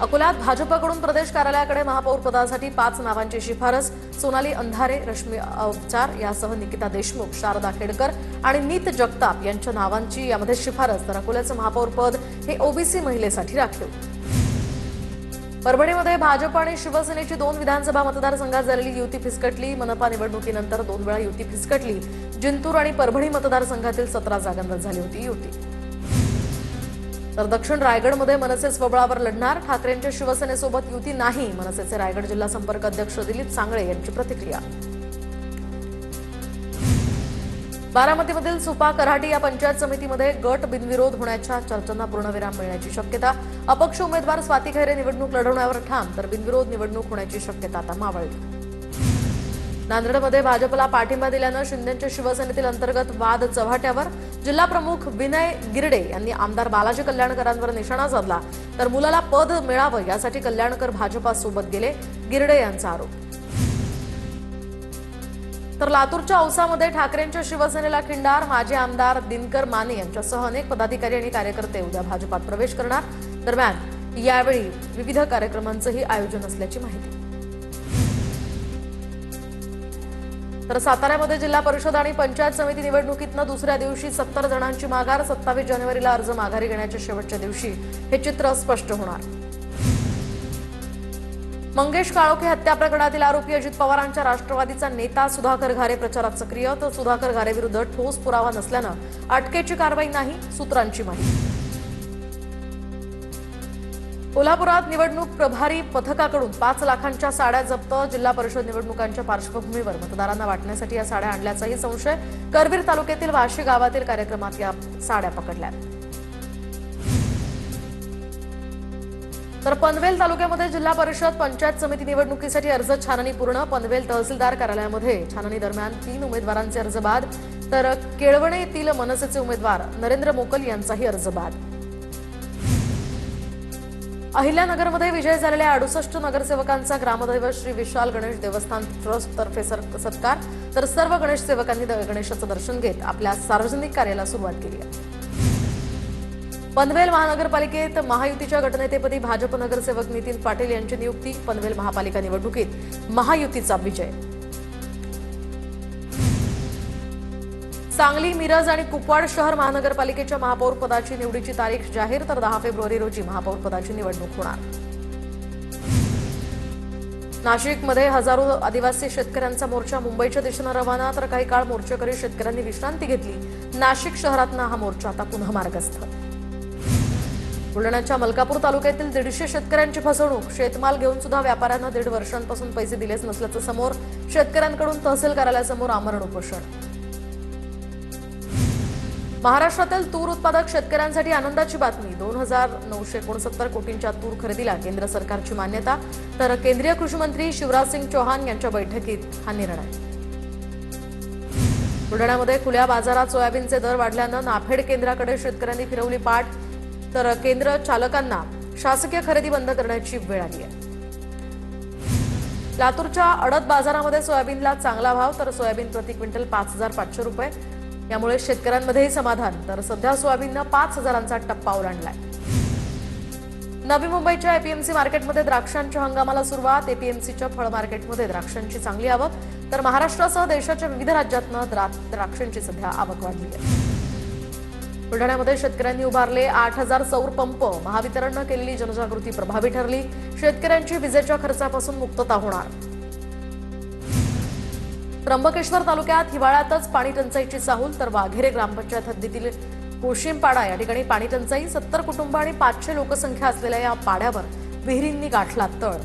अकोल्यात भाजपकडून प्रदेश कार्यालयाकडे महापौर पदासाठी 5 नावांची शिफारस। सोनाली अंधारे, रश्मी अवचार यासह निकिता देशमुख, शारदा खेडकर आणि नीत जगताप यांच्या नावांची यामध्ये शिफारस। तर अकोल्याचं महापौर पद हे ओबीसी महिलेसाठी राखीव। परभणीमध्ये भाजप आणि शिवसेनेची 2 विधानसभा मतदारसंघात झालेली युती फिसकटली। मनपा निवडणुकीनंतर 2 वेळा युती फिसकटली। जिंतूर आणि परभणी मतदारसंघातील 17 जागांवर झाली होती युती। तर दक्षिण रायगडमध्ये मनसे स्वबळावर लढणार। ठाकरेंच्या शिवसेनेसोबत युती नाही, मनसेचे रायगड जिल्हा संपर्क अध्यक्ष दिलीप सांगळे यांची प्रतिक्रिया। बारामतीमधील सुपा कराटी या पंचायत समितीमध्ये गट बिनविरोध होण्याच्या चर्चांना पूर्णविराम मिळण्याची शक्यता। अपक्ष उमेदवार स्वाती खैरे निवडणूक लढवण्यावर ठाम, तर बिनविरोध निवडणूक होण्याची शक्यता आता मावळली। नांदेडमध्ये भाजपला पाठिंबा दिल्यानं शिंदेच्या शिवसेनेतील अंतर्गत वाद चव्हाट्यावर। जिल्हा प्रमुख विनय गिरडे यांनी आमदार बालाजी कल्याणकरांवर निशाणा साधला, तर मुलाला पद मिळावं यासाठी कल्याणकर भाजपासोबत गेले, गिरडे यांचा आरोप। तर लातूरच्या औसामध्ये ठाकरेंच्या शिवसेनेला खिंडार। माजी आमदार दिनकर माने यांच्यासह अनेक पदाधिकारी आणि कार्यकर्ते उद्या भाजपात प्रवेश करणार। दरम्यान यावेळी विविध कार्यक्रमांचंही आयोजन असल्याची माहिती। तर साताऱ्यामध्ये जिल्हा परिषद आणि पंचायत समिती निवडणुकीतनं दुसऱ्या दिवशी 70 जणांची माघार। 27 जानेवारीला अर्ज माघारी घेण्याच्या शेवटच्या दिवशी हे चित्र स्पष्ट होणार। मंगेश काळोखे हत्या प्रकरणातील आरोपी अजित पवारांच्या राष्ट्रवादीचा नेता सुधाकर घारे प्रचारात सक्रिय। तर सुधाकर घारेविरुद्ध ठोस पुरावा नसल्यानं अटकेची कारवाई नाही, सूत्रांची माहिती। कोल्हापुरात निवडणूक प्रभारी पथकाकडून 5 लाखांच्या साड्या जप्त। जिल्हा परिषद निवडणुकांच्या पार्श्वभूमीवर मतदारांना वाटण्यासाठी या साड्या आणल्याचाही संशय। करवीर तालुक्यातील वाशी गावातील कार्यक्रमात या साड्या पकडल्या। तर पनवेल तालुक्यामध्ये जिल्हा परिषद पंचायत समिती निवडणुकीसाठी अर्ज छाननी पूर्ण। पनवेल तहसीलदार कार्यालयामध्ये छाननी दरम्यान 3 उमेदवारांचे अर्ज बाद, तर केळवणे येथील मनसेचे उमेदवार नरेंद्र मोकल यांचाही अर्ज बाद। अहिल्यानगरमध्ये विजय झालेल्या 68 नगरसेवकांचा ग्रामदैवत श्री विशाल गणेश देवस्थान ट्रस्ट तर्फे सत्कार। तर सर्व गणेश सेवकांनी गणेशाचं दर्शन घेत आपल्या सार्वजनिक कार्याला सुरुवात केली आहे। पनवेल महानगरपालिकेत महायुतीच्या गटनेतेपदी भाजप नगरसेवक नितीन पाटील यांची नियुक्ती। पनवेल महापालिका निवडणुकीत महायुतीचा विजय। सांगली, मिरज आणि कुपवाड शहर महानगरपालिकेच्या महापौर पदाची निवडीची तारीख जाहीर। तर 10 फेब्रुवारी रोजी महापौर पदाची निवडणूक होणार। नाशिकमध्ये हजारो आदिवासी शेतकऱ्यांचा मोर्चा मुंबईच्या दिशेनं रवाना। तर काही काळ मोर्चेकरी शेतकऱ्यांनी विश्रांती घेतली। नाशिक शहरातनं हा मोर्चा आता पुन्हा मार्गस्थ। बुलढाण्याच्या मलकापूर तालुक्यातील 150 शेतकऱ्यांची फसवणूक। शेतमाल घेऊन सुद्धा व्यापाऱ्यांना 1.5 वर्षांपासून पैसे दिलेच नसल्याचं समोर। शेतकऱ्यांकडून तहसील कार्यालयासमोर आमरण उपोषण। महाराष्ट्रातील तूर उत्पादक शेतकऱ्यांसाठी आनंदाची बातमी। 2,969 कोटींच्या तूर खरेदीला केंद्र सरकारची मान्यता। तर केंद्रीय कृषी मंत्री शिवराज सिंग चौहान यांच्या बैठकीत हा निर्णय। बुलढाण्यामध्ये खुल्या बाजारात सोयाबीनचे दर वाढल्यानं नाफेड केंद्राकडे शेतकऱ्यांनी फिरवली पाठ। तर केंद्र चालकांना शासकीय खरेदी बंद करण्याची वेळ आली आहे। लातूरच्या अडद बाजारामध्ये सोयाबीनला चांगला भाव। तर सोयाबीन प्रति क्विंटल 5,500 रुपये, यामुळे शेतकऱ्यांमध्येही समाधान। तर सध्या सोयाबीननं 5,000चा टप्पा ओलांडलाय। नवी मुंबईच्या एपीएमसी मार्केटमध्ये द्राक्षांच्या हंगामाला सुरुवात। एपीएमसीच्या फळ मार्केटमध्ये द्राक्षांची चांगली आवक। तर महाराष्ट्रासह देशाच्या विविध राज्यातनं द्राक्षांची सध्या आवक वाढली आहे। बुलढाण्यामध्ये शेतकऱ्यांनी उभारले 8,000 सौर पंप। महावितरणनं केलेली जनजागृती प्रभावी ठरली। शेतकऱ्यांची विजेच्या खर्चापासून मुक्तता होणार। त्र्यंबकेश्वर तालुक्यात हिवाळ्यातच पाणी टंचाईची चाहूल। तर वाघेरे ग्रामपंचायत हद्दीतील कोशिमपाडा या ठिकाणी पाणी टंचाई। 70 कुटुंब आणि 500 लोकसंख्या असलेल्या या पाड्यावर विहिरींनी गाठला तळ।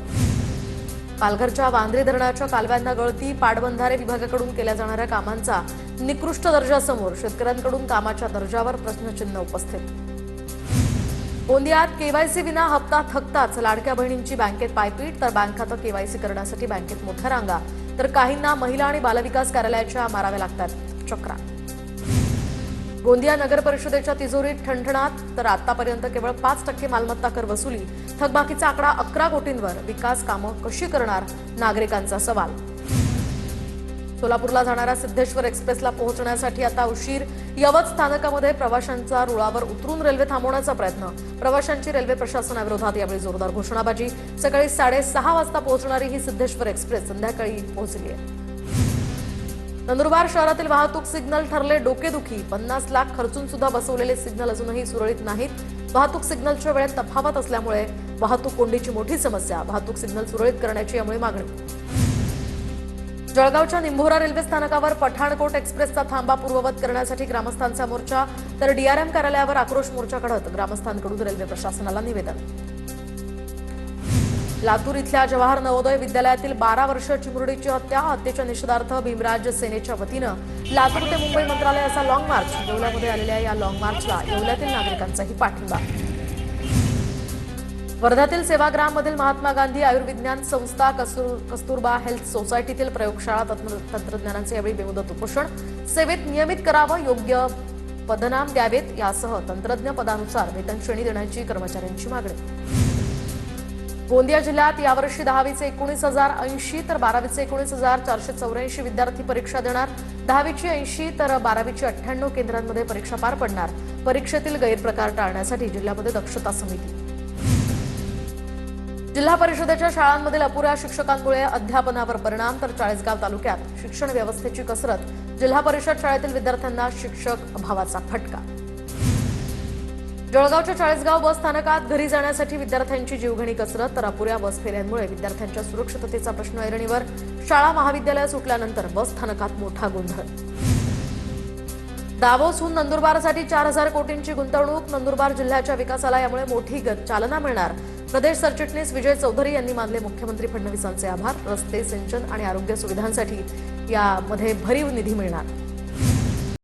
पालघरच्या वांद्रे धरणाच्या कालव्यांना गळती। पाटबंधारे विभागाकडून केल्या जाणाऱ्या कामांचा निकृष्ट दर्जा समोर। शेतकऱ्यांकडून कामाच्या दर्जावर प्रश्नचिन्ह उपस्थित। गोंदियात केवायसी विना हप्ता थकताच लाडक्या बहिणींची बँकेत पायपीट। तर बँक खातं केवायसी करण्यासाठी बँकेत मोठ्या रांगा। तर काहींना महिला आणि बालविकास कार्यालयाच्या माराव्या लागतात चक्रा। गोंदिया नगर परिषदेच्या तिजोरीत ठणठणाट। तर आतापर्यंत केवळ 5% मालमत्ता कर वसुली। थकबाकीचा आकडा 11 कोटींवर। विकास कामं कशी करणार, नागरिकांचा सवाल। सोलापूरला जाणाऱ्या सिद्धेश्वर एक्सप्रेसला पोहोचण्यासाठी आता उशीर. यवत स्थानकामध्ये प्रवाशांचा रुळावर उतरून रेल्वे थांबवण्याचा प्रयत्न. प्रवाशांची रेल्वे प्रशासनाविरोधात यावेळी जोरदार घोषणाबाजी. सकाळी 6:30 वाजता पोहोचणारी ही सिद्धेश्वर एक्सप्रेस संध्याकाळी पोहोचली आहे. नंदुरबार शहरातील वाहतूक सिग्नल ठरले डोकेदुखी. 50 लाख खर्चून सुद्धा बसवलेले सिग्नल अजूनही सुरळीत नाहीत. वाहतूक सिग्नलच्या वेळेत तफावत असल्यामुळे वाहतूक कोंडीची मोठी समस्या. वाहतूक सिग्नल सुरळीत करण्याची यामुळे मागणी. जळगावच्या निंभोरा रेल्वे स्थानकावर पठाणकोट एक्सप्रेसचा थांबा पूर्ववत करण्यासाठी ग्रामस्थांचा मोर्चा, तर डीआरएम कार्यालयावर आक्रोश मोर्चा काढत ग्रामस्थांकडून रेल्वे प्रशासनाला निवेदन. लातूर इथल्या जवाहर नवोदय विद्यालयातील 12 वर्षीय चिमुरडीची हत्येच्या निषेधार्थ भीमराज सेनेच्या वतीनं लातूर ते मुंबई मंत्रालय असा लॉंग मार्च. येवल्यामध्ये आलेल्या या लॉंग मार्चला येवल्यातील नागरिकांचाही पाठिंबा. वर्ध्यातील सेवाग्राममधील महात्मा गांधी आयुर्विज्ञान संस्था, कस्तुरबा हेल्थ सोसायटीतील प्रयोगशाळा तंत्रज्ञानांचे यावेळी बेमुदत उपोषण. सेवेत नियमित करावं, योग्य पदनाम द्यावेत यासह तंत्रज्ञ पदानुसार वेतन श्रेणी देण्याची कर्मचाऱ्यांची मागणी. गोंदिया जिल्ह्यात यावर्षी 10वीचे 19,080 तर 12वीचे 19,484 विद्यार्थी परीक्षा देणार. 10वीची 80 तर 12वीची 98 केंद्रांमध्ये परीक्षा पार पडणार. परीक्षेतील गैरप्रकार टाळण्यासाठी जिल्ह्यामध्ये दक्षता समिती. जिल्हा परिषदेच्या शाळांमधील अपुऱ्या शिक्षकांमुळे अध्यापनावर परिणाम, तर चाळीसगाव तालुक्यात शिक्षण व्यवस्थेची कसरत. जिल्हा परिषद शाळेतील विद्यार्थ्यांना शिक्षक अभावाचा फटका. जळगावच्या चाळीसगाव बस स्थानकात घरी जाण्यासाठी विद्यार्थ्यांची जीवघेणी कसरत, तर अपुऱ्या बस फेऱ्यांमुळे विद्यार्थ्यांच्या सुरक्षिततेचा प्रश्न ऐरणीवर. शाळा महाविद्यालय सुटल्यानंतर बस स्थानकात मोठा गोंधळ. दावोसहून नंदुरबारसाठी 4,000 कोटींची गुंतवणूक. नंदुरबार जिल्ह्याच्या विकासाला यामुळे मोठी चालना मिळणार. प्रदेश सरचिटणीस विजय चौधरी यांनी मानले मुख्यमंत्री फडणवीसांचे आभार. रस्ते, सिंचन आणि आरोग्य सुविधांसाठी यामध्ये भरीव निधी मिळणार.